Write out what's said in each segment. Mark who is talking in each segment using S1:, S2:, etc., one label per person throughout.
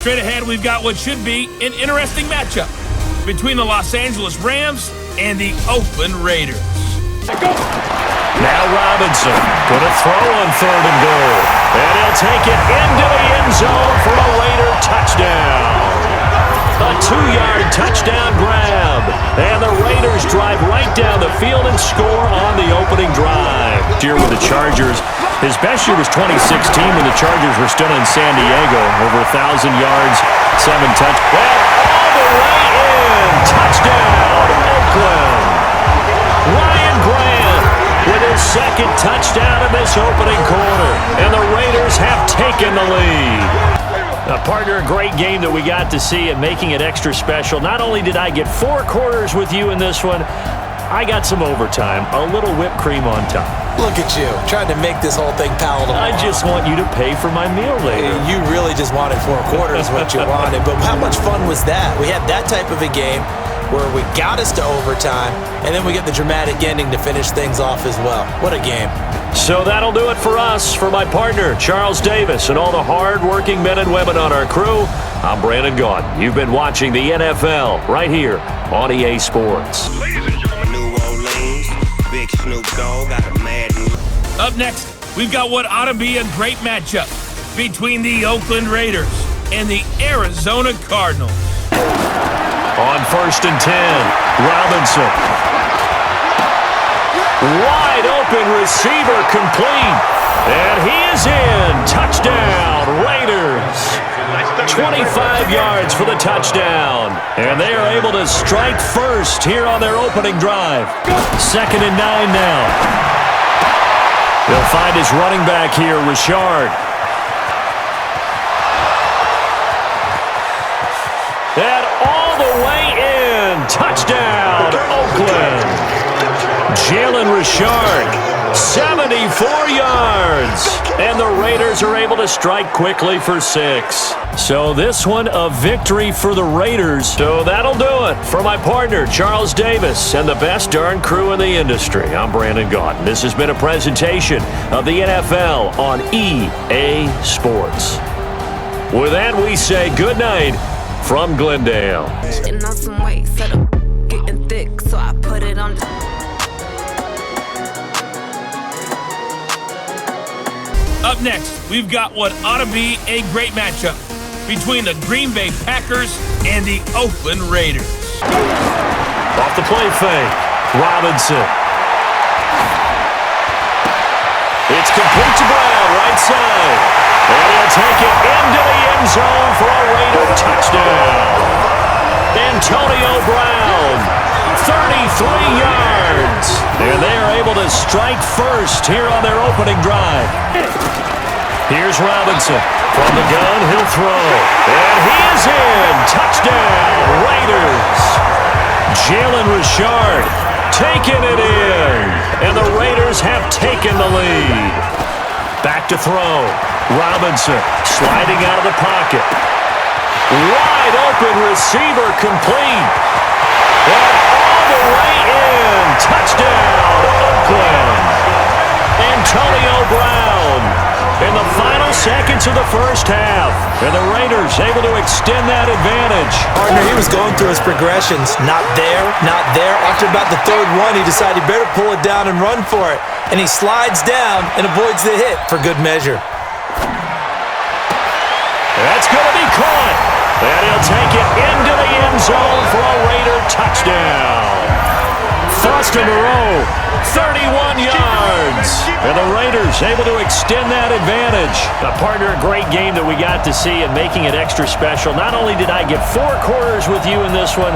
S1: Straight ahead, we've got what should be an interesting matchup between the Los Angeles Rams and the Oakland Raiders.
S2: Now Robinson gonna throw on 3rd and goal. And he'll take it into the end zone for a Raider touchdown. A 2-yard touchdown grab. And the Raiders drive right down the field and score on the opening drive. Here with the Chargers. His best year was 2016 when the Chargers were still in San Diego. Over 1,000 yards, 7 touchdowns. And all the way in. Touchdown, Oakland. Ryan Grant with his second touchdown in this opening quarter. And the Raiders have taken the lead. Partner, a great game that we got to see and making it extra special. Not only did I get 4 quarters with you in this one, I got some overtime, a little whipped cream on top.
S3: Look at you, trying to make this whole thing palatable.
S2: I just want you to pay for my meal later.
S3: You really just wanted 4 quarters what you wanted, but how much fun was that? We had that type of a game where we got us to overtime, and then we get the dramatic ending to finish things off as well. What a game.
S2: So that'll do it for us. For my partner, Charles Davis, and all the hard-working men and women on our crew, I'm Brandon Gaudin. You've been watching the NFL right here on EA Sports.
S4: New Orleans, Big Snoop Dogg got a Madden.
S1: Up next, we've got what ought to be a great matchup between the Oakland Raiders and the Arizona Cardinals.
S2: On 1st and 10, Robinson. Wide open receiver complete. And he is in. Touchdown, Raiders. 25 yards for the touchdown. And they are able to strike first here on their opening drive. 2nd and 9 now. They'll find his running back here, Richard. And all the way in. Touchdown, Oakland. Jalen Richard, 74 yards. And the Raiders are able to strike quickly for 6. So this one, a victory for the Raiders. So that'll do it. For my partner, Charles Davis, and the best darn crew in the industry, I'm Brandon Gaudin. This has been a presentation of the NFL on EA Sports. With that, we say good night from Glendale.
S5: And on some weight, set up getting thick, so I put it on the...
S1: Up next, we've got what ought to be a great matchup between the Green Bay Packers and the Oakland Raiders.
S2: Off the play fake, Robinson. It's complete to Brown, right side. And he'll take it into the end zone for a Raider touchdown. Antonio Brown, 33 yards. And they are able to strike first here on their opening drive. Here's Robinson. From the gun, he'll throw. And he is in. Touchdown, Raiders. Jalen Richard taking it in. And the Raiders have taken the lead. Back to throw. Robinson sliding out of the pocket. Wide open receiver complete. And all the way in. Touchdown, Oakland. Antonio Brown in the final seconds of the first half. And the Raiders able to extend that advantage.
S3: Partner, he was going through his progressions. Not there, not there. After about the 3rd one, he decided he better pull it down and run for it. And he slides down and avoids the hit for good measure.
S2: That's going to be caught. And he'll take it into the end zone for a Raider touchdown. First in a row, 31 yards. And the Raiders able to extend that advantage. Partner, a great game that we got to see and making it extra special. Not only did I get 4 quarters with you in this one,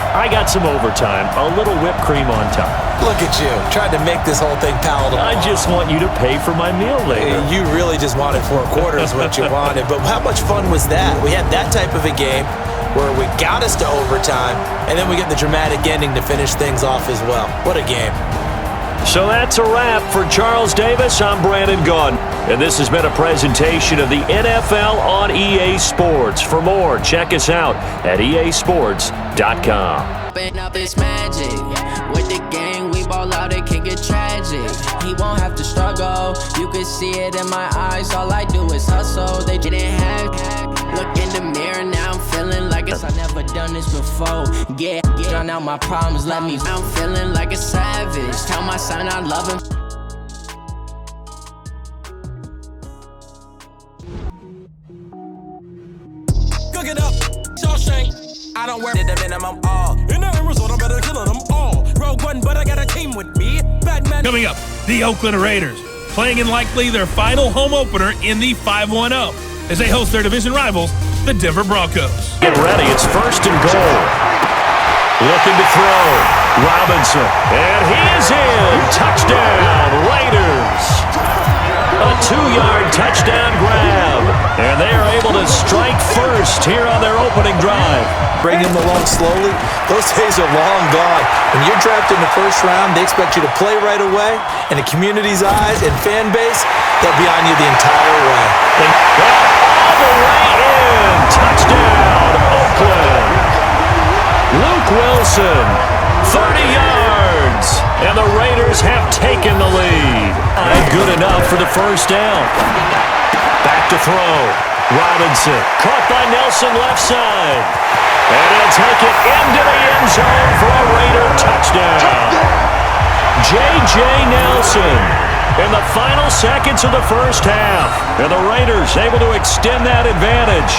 S2: I got some overtime, a little whipped cream on top.
S3: Look at you, trying to make this whole thing palatable.
S2: I just want you to pay for my meal later.
S3: You really just wanted 4 quarters what you wanted, but how much fun was that? We had that type of a game where we got us to overtime, and then we get the dramatic ending to finish things off as well. What a game.
S2: So that's a wrap. For Charles Davis, I'm Brandon Gaudin. And this has been a presentation of the NFL on EA Sports. For more, check us out at easports.com.
S6: Open up this magic. With the gang, we ball out, it can get tragic. He won't have to struggle. You can see it in my eyes. All I do is hustle. They didn't have Look in the mirror, now I'm feeling like it's I never done this before. Yeah, drown out my problems, let me. I'm feeling like a savage. Tell my son I love him.
S7: Cook it up, Shawshank. I don't work at the minimum all. In the result, I better kill them all. Rogue One, but I got a team with me. Batman.
S1: Coming up, the Oakland Raiders, playing in likely their final home opener in the 5-1-0 as they host their division rivals, the Denver Broncos.
S2: Get ready, it's 1st and goal. Looking to throw, Robinson, and he is in. Touchdown, Raiders. A 2-yard touchdown grab, and they are able to strike first here on their opening drive.
S3: Bring him along slowly. Those days are long gone. When you're drafted in the first round, they expect you to play right away. In the community's eyes and fan base, they'll be on you the entire way.
S2: All the way in. Touchdown, Oakland. Luke Wilson, 30 yards, and the Raiders have taken the lead. Good enough for the first down. Back to throw. Robinson, caught by Nelson left side. And he'll take it into the end zone for a Raider touchdown. J.J. Nelson in the final seconds of the first half. And the Raiders able to extend that advantage.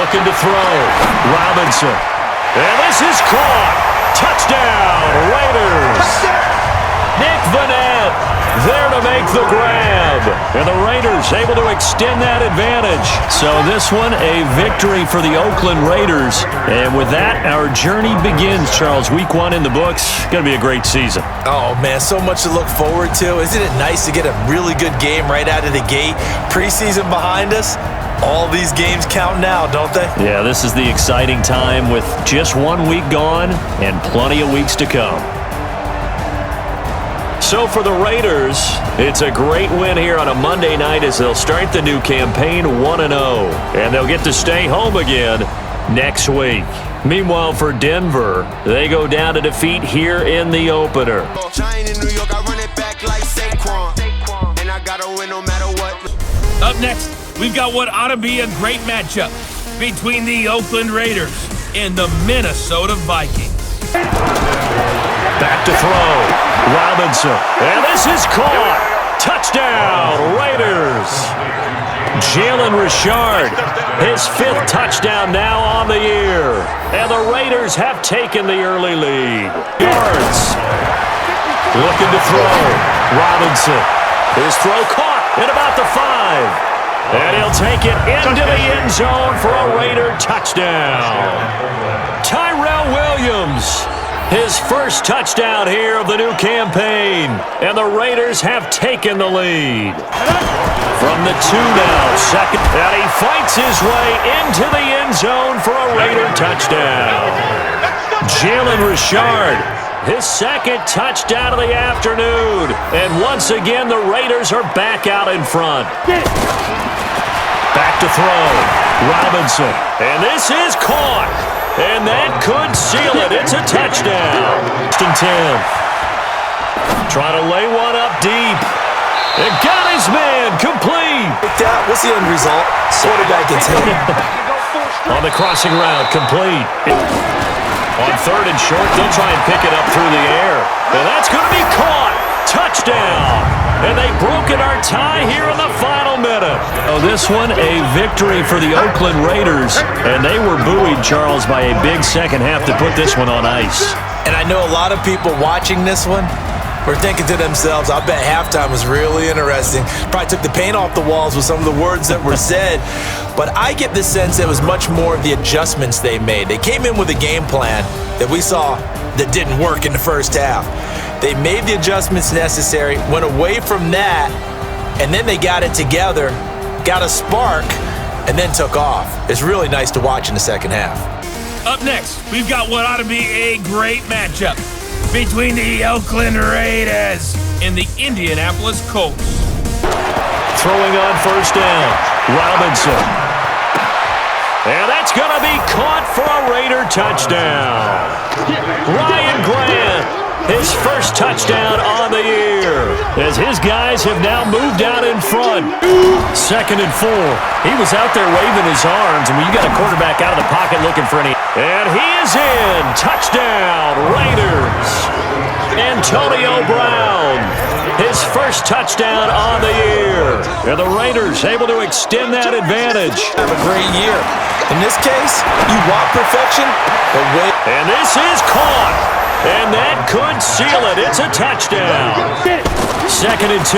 S2: Looking to throw. Robinson. And this is caught. Touchdown, Raiders. Nick Vanette there to make the grab. And the Raiders able to extend that advantage. So this one, a victory for the Oakland Raiders. And with that, our journey begins, Charles. Week 1 in the books. Going to be a great season.
S3: Oh, man, so much to look forward to. Isn't it nice to get a really good game right out of the gate? Preseason behind us. All these games count now, don't they?
S2: Yeah, this is the exciting time with just 1 week gone and plenty of weeks to come. So for the Raiders, it's a great win here on a Monday night as they'll start the new campaign 1-0. And they'll get to stay home again next week. Meanwhile, for Denver, they go down to defeat here in the opener.
S4: Giant in New York, I run it back like Saquon. And I gotta win no matter what.
S1: Up next, we've got what ought to be a great matchup between the Oakland Raiders and the Minnesota Vikings.
S2: Back to throw. Robinson. And this is caught. Touchdown, Raiders. Jalen Richard, his 5th touchdown now on the year. And the Raiders have taken the early lead. Yards. Looking to throw. Robinson. His throw caught at about the 5. And he'll take it into the end zone for a Raider touchdown. Tyrell Williams, his first touchdown here of the new campaign. And the Raiders have taken the lead. From the 2 now, second. And he fights his way into the end zone for a Raider touchdown. Jalen Richard, his 2nd touchdown of the afternoon. And once again, the Raiders are back out in front. Back to throw. Robinson. And this is caught. And that could seal it. It's a touchdown. 10th. Trying to lay one up deep. And got his man complete.
S3: What's the end result? Quarterback gets hit.
S2: On the crossing route, complete. On 3rd and short, they'll try and pick it up through the air. And that's going to be caught. Touchdown. And they've broken our tie here in the final minute. Oh, this one, a victory for the Oakland Raiders. And they were buoyed, Charles, by a big second half to put this one on ice.
S3: And I know a lot of people watching this one were thinking to themselves, I bet halftime was really interesting. Probably took the paint off the walls with some of the words that were said. But I get the sense it was much more of the adjustments they made. They came in with a game plan that we saw that didn't work in the first half. They made the adjustments necessary, went away from that, and then they got it together, got a spark, and then took off. It's really nice to watch in the second half.
S1: Up next, we've got what ought to be a great matchup between the Oakland Raiders and the Indianapolis Colts.
S2: Throwing on first down, Robinson. And that's going to be caught for a Raider touchdown. Ryan Grant, his first touchdown on the year. as his guys have now moved out in front. 2nd and 4. He was out there waving his arms, and when you got a quarterback out of the pocket looking for any... And he is in. Touchdown, Raiders. Antonio Brown, his first touchdown on the year. And the Raiders able to extend that advantage.
S3: Have a great year. In this case, you want perfection, but wait.
S2: And this is caught. And that could seal it. It's a touchdown. 2nd and 2.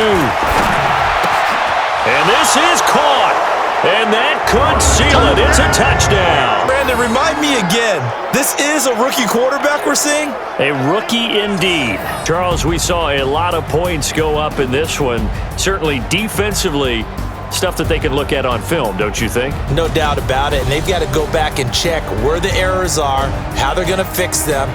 S2: And this is caught. And that could seal it. It's a touchdown.
S3: Brandon, remind me again. This is a rookie quarterback we're seeing?
S2: A rookie indeed. Charles, we saw a lot of points go up in this one. Certainly defensively, stuff that they can look at on film, don't you think?
S3: No doubt about it. And they've got to go back and check where the errors are, how they're going to fix them,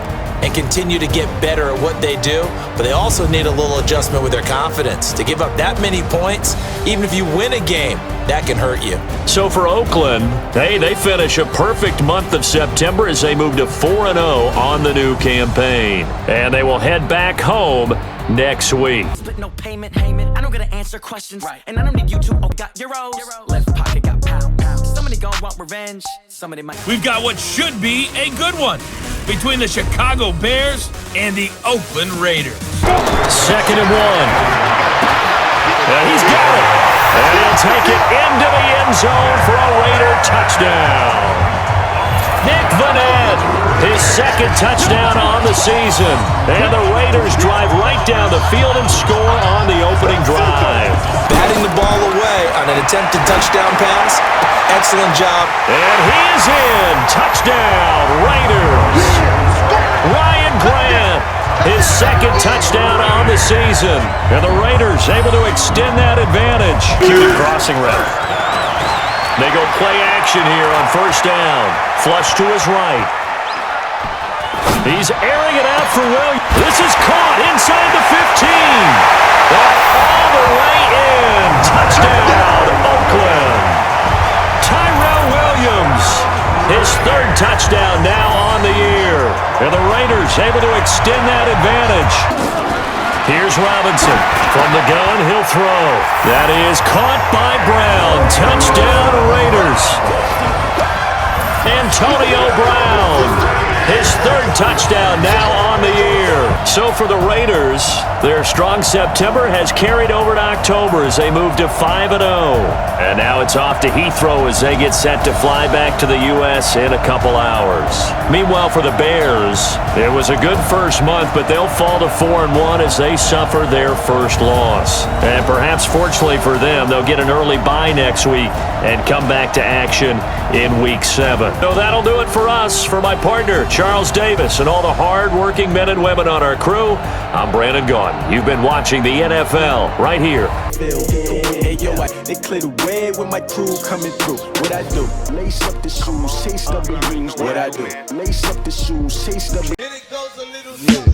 S3: and continue to get better at what they do. But they also need a little adjustment with their confidence. To give up that many points, even if you win a game, that can hurt you.
S2: So for Oakland, hey, they finish a perfect month of September as they move to 4-0 on the new campaign. And they will head back home next week.
S8: Split no payment, I don't gotta answer questions. Right. And I don't need you to, got euros. Left pocket got pound. Somebody gon' want revenge. Somebody might.
S1: We've got what should be a good one between the Chicago Bears and the Oakland Raiders.
S2: 2nd and 1. And he's got it. And he'll take it into the end zone for a Raider touchdown. Nick Vanette, his 2nd touchdown on the season. And the Raiders drive right down the field and score on the opening drive.
S3: Batting the ball away on an attempted touchdown pass. Excellent job.
S2: And he is in. Touchdown, Raiders. Ryan Grant, his 2nd touchdown on the season. And the Raiders able to extend that advantage. Cue the crossing route. They go play action here on 1st down. Flush to his right. He's airing it out for Williams. This is caught inside the 15. All the way in. Touchdown, Oakland. Tyrell Williams, his 3rd touchdown now on the year. And the Raiders able to extend that advantage. Here's Robinson. From the gun, he'll throw. That is caught by Brown. Touchdown, Raiders. Antonio Brown, his 3rd touchdown now on the year. So for the Raiders, their strong September has carried over to October as they move to 5-0. And now it's off to Heathrow as they get set to fly back to the U.S. in a couple hours. Meanwhile, for the Bears, it was a good first month, but they'll fall to 4-1 as they suffer their first loss. And perhaps fortunately for them, they'll get an early bye next week and come back to action in Week 7. So that'll do it for us. For my partner, Charles Davis, and all the hard-working men and women on our crew, I'm Brandon Gaudin. You've been watching the NFL right here.
S9: Hey, yo, they clear the way with my crew coming through. What I do? Lace up the shoes, taste of the rings. What I do? Lace up the shoes, taste of the... Here it goes a little...